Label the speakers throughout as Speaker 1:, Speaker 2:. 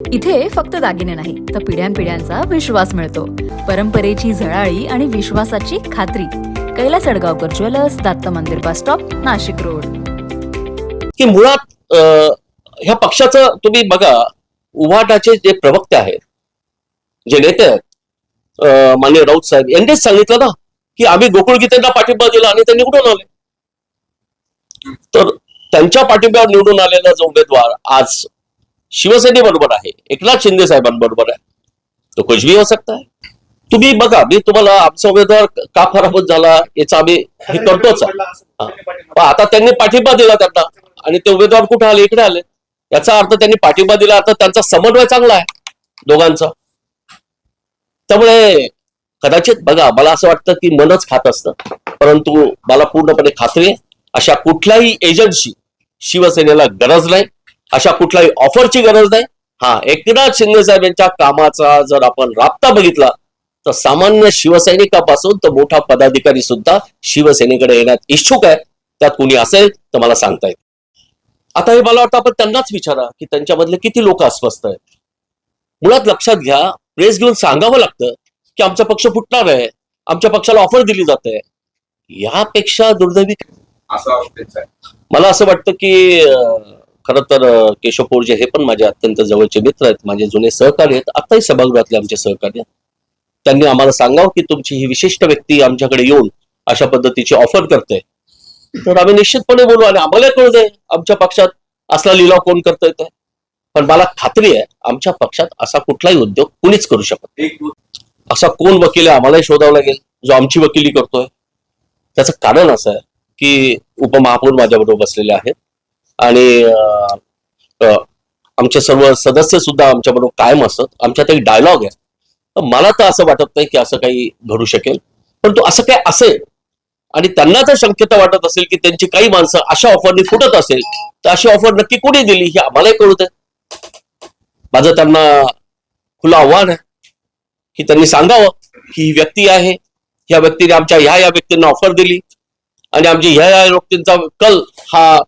Speaker 1: इथे फक्त दागिने नाही तर पिढ्यानपिढ्यांचा विश्वास मिळतो. परंपरेची झळाळी आणि विश्वासाची खात्री. कैलास अडगावकर ज्वेलर्स, दत्त मंदिर बस स्टॉप, नाशिक रोड.
Speaker 2: की मुळात ह्या पक्षाचं तुम्ही बघा, उभाटाचे जे प्रवक्ते आहेत, जे नेते आहेत, माननीय राऊत साहेब यांनीच सांगितलं ना की आम्ही गोकुळ गीतेंना पाठिंबा दिला आणि ते निवडून आले. तर त्यांच्या पाठिंब्यावर निवडून आलेला जो उमेदवार आज शिवसेनेबरोबर आहे, एकनाथ शिंदे साहेबांबरोबर आहे, तो कुछ भी हो सकता है. तुम्ही बघा, मी तुम्हाला आमचा उमेदवार का पराभूत झाला याचं आम्ही हे करतोच. आता त्यांनी पाठिंबा दिला त्यांना आणि ते उमेदवार कुठे आले, इकडे आले. याचा अर्थ त्यांनी पाठिंबा दिला, आता त्यांचा समन्वय चांगला आहे दोघांचा. त्यामुळे कदाचित बघा, मला असं वाटतं की मनच खात असतं, परंतु मला पूर्णपणे खात्री आहे अशा कुठल्याही एजंटची शिवसेनेला गरज नाही, अशा कुठल्याही ऑफरची गरज नाही. हा, एकनाथ शिंदे साहेब यांच्या कामाचा जर आपण राबता बघितला तर सामान्य शिवसैनिकापासून तर मोठा पदाधिकारी सुद्धा शिवसेनेकडे येण्यात इच्छुक आहे. त्यात कुणी असेल तर मला सांगता येईल. आता हे मला वाटतं आपण त्यांनाच विचारा की त्यांच्यामधले किती लोक अस्वस्थ आहेत. मुळात लक्षात घ्या, प्रेस घेऊन सांगावं लागतं की आमचा पक्ष फुटणार आहे, आमच्या पक्षाला ऑफर दिली जाते. यापेक्षा दुर्दैवी मला असं वाटतं की खरं तर केशव पोरजे हे पण माझे अत्यंत जवळचे मित्र आहेत, माझे जुने सहकारी आहेत, आताही सभागृहातले आमचे सहकारी आहेत. त्यांनी आम्हाला सांगावं की तुमची ही विशिष्ट व्यक्ती आमच्याकडे येऊन अशा पद्धतीची ऑफर करते, तर आम्ही निश्चितपणे बोलू आणि आम्हाला कळू दे आमच्या पक्षात असला लिलाव कोण करता येते. पण मला खात्री आहे आमच्या पक्षात असा कुठलाही उद्योग कुणीच करू शकत नाही. असा कोण वकील आहे आम्हालाही शोधावं लागेल जो आमची वकिली करतोय. त्याचं कारण असं आहे की उपमहापौर माझ्याबरोबर बसलेले आहेत आणि आमचे सर्व सदस्य सुद्धा आमच्याबरोबर कायम असतात. आमच्यात एक डायलॉग आहे. मला तर असं वाटत नाही की असं काही घडू शकेल, परंतु असं काय असेल आणि त्यांना जर शक्यता वाटत असेल की त्यांची काही माणसं अशा ऑफरनी फुटत असेल तर अशी ऑफर नक्की कोणी दिली हे आम्हालाही कळू दे. माझं त्यांना खुलं आव्हान आहे की त्यांनी सांगावं की ही व्यक्ती आहे, ह्या व्यक्तीने आमच्या ह्या व्यक्तींना ऑफर दिली आणि आमची ह्या व्यक्तींचा कल हा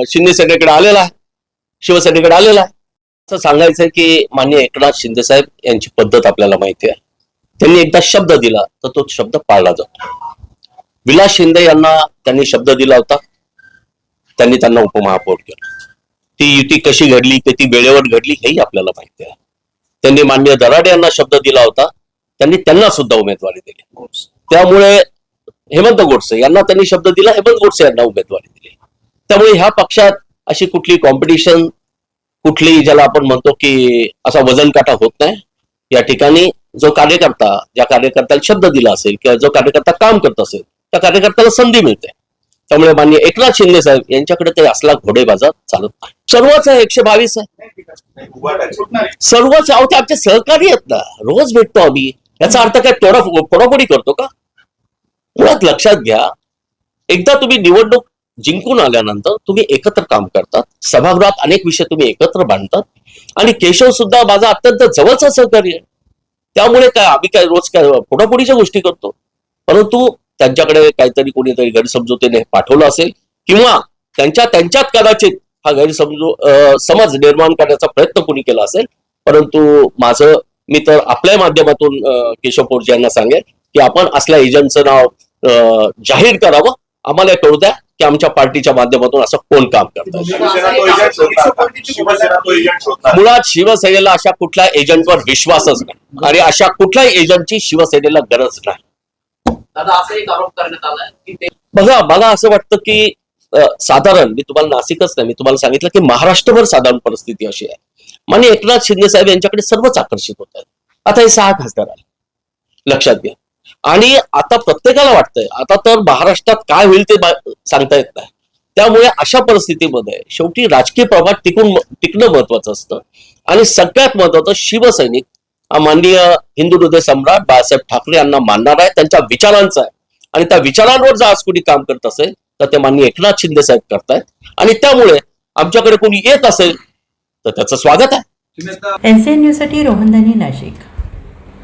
Speaker 2: शिंदे सेनेकडे आलेला आहे, शिवसेनेकडे आलेला आहे. असं सांगायचंय की माननीय एकनाथ शिंदे साहेब यांची पद्धत आपल्याला माहिती आहे. त्यांनी एकदा शब्द दिला तर तो शब्द पाळला जातो. विलास शिंदे यांना त्यांनी शब्द दिला होता, त्यांनी त्यांना उपमहापौर केलं. ती युती कशी घडली, किती वेळेवर घडली हेही आपल्याला माहिती आहे. त्यांनी माननीय दराडे यांना शब्द दिला होता, त्यांनी त्यांना सुद्धा उमेदवारी दिली. त्यामुळे हेमंत गोडसे यांना त्यांनी शब्द दिला, हेमंत गोडसे यांना उमेदवारी दिली. त्यामुळे ह्या पक्षात अशी कुठली कॉम्पिटिशन, कुठली ज्याला आपण म्हणतो की असा वजन काटा होत नाही. या ठिकाणी जो कार्यकर्ता, ज्या कार्यकर्त्याला शब्द दिला असेल किंवा जो कार्यकर्ता काम करत असेल त्या कार्यकर्त्याला संधी मिळते. त्यामुळे माननीय एकनाथ शिंदे साहेब यांच्याकडे ते असला घोडेबाजार चालत नाही. सर्वच आहे, 122 आहे, सर्वच आहोत, आमचे सहकारी आहेत ना, रोज भेटतो आम्ही. याचा अर्थ काय तोडाफोडी करतो का? मुळात लक्षात घ्या, एकदा तुम्ही निवडणूक जिंकून आल्यानंतर तुम्ही एकत्र काम करतात, सभागृहात अनेक विषय तुम्ही एकत्र बांधतात आणि केशव सुद्धा माझा अत्यंत जवळचा सहकारी आहे. त्यामुळे काय आम्ही काय रोज काय फोडाफोडीच्या गोष्टी करतो, परंतु त्यांच्याकडे काहीतरी कोणीतरी गैरसमजुतीने पाठवलं असेल किंवा त्यांच्यात कदाचित हा समज निर्माण करण्याचा प्रयत्न कोणी केला असेल. परंतु मी तर आपल्या माध्यमातून केशव पोरजे यांना सांगेल की आपण असल्या एजंटचं नाव जाहीर करावं, आम्हाला कळू द्या की आमच्या पार्टीच्या माध्यमातून असं कोण काम करतं. मुळात शिवसेनेला अशा कुठल्या एजंटवर विश्वासच नाही आणि अशा कुठल्याही एजंटची शिवसेनेला गरज नाही. बघा, मला असं वाटतं की साधारण मी तुम्हाला नाशिकच नाही, मी तुम्हाला सांगितलं की महाराष्ट्रभर साधारण परिस्थिती अशी आहे. माननीय एकनाथ शिंदे साहेब यांच्याकडे सर्वच आकर्षित होत आहेत. आता हे 6 खासदार आले, लक्षात घ्या. आणि आता प्रत्येकाला वाटतंय आता तर महाराष्ट्रात काय होईल ते सांगता येत नाही. त्यामुळे अशा परिस्थितीमध्ये शेवटी राजकीय प्रभाव टिकणं महत्वाचं असतं आणि सगळ्यात महत्वाचं शिवसैनिक हा माननीय हिंदू हृदय सम्राट बाळासाहेब ठाकरे यांना मानणार आहे, त्यांच्या विचारांचा आहे आणि त्या विचारांवर जर आज कोणी काम करत असेल तर ते माननीय एकनाथ शिंदे साहेब करतायत आणि त्यामुळे आमच्याकडे कोणी येत असेल तर त्याचं स्वागत आहे.
Speaker 3: NCN न्यूज साठी रोहन दानी, नाशिक.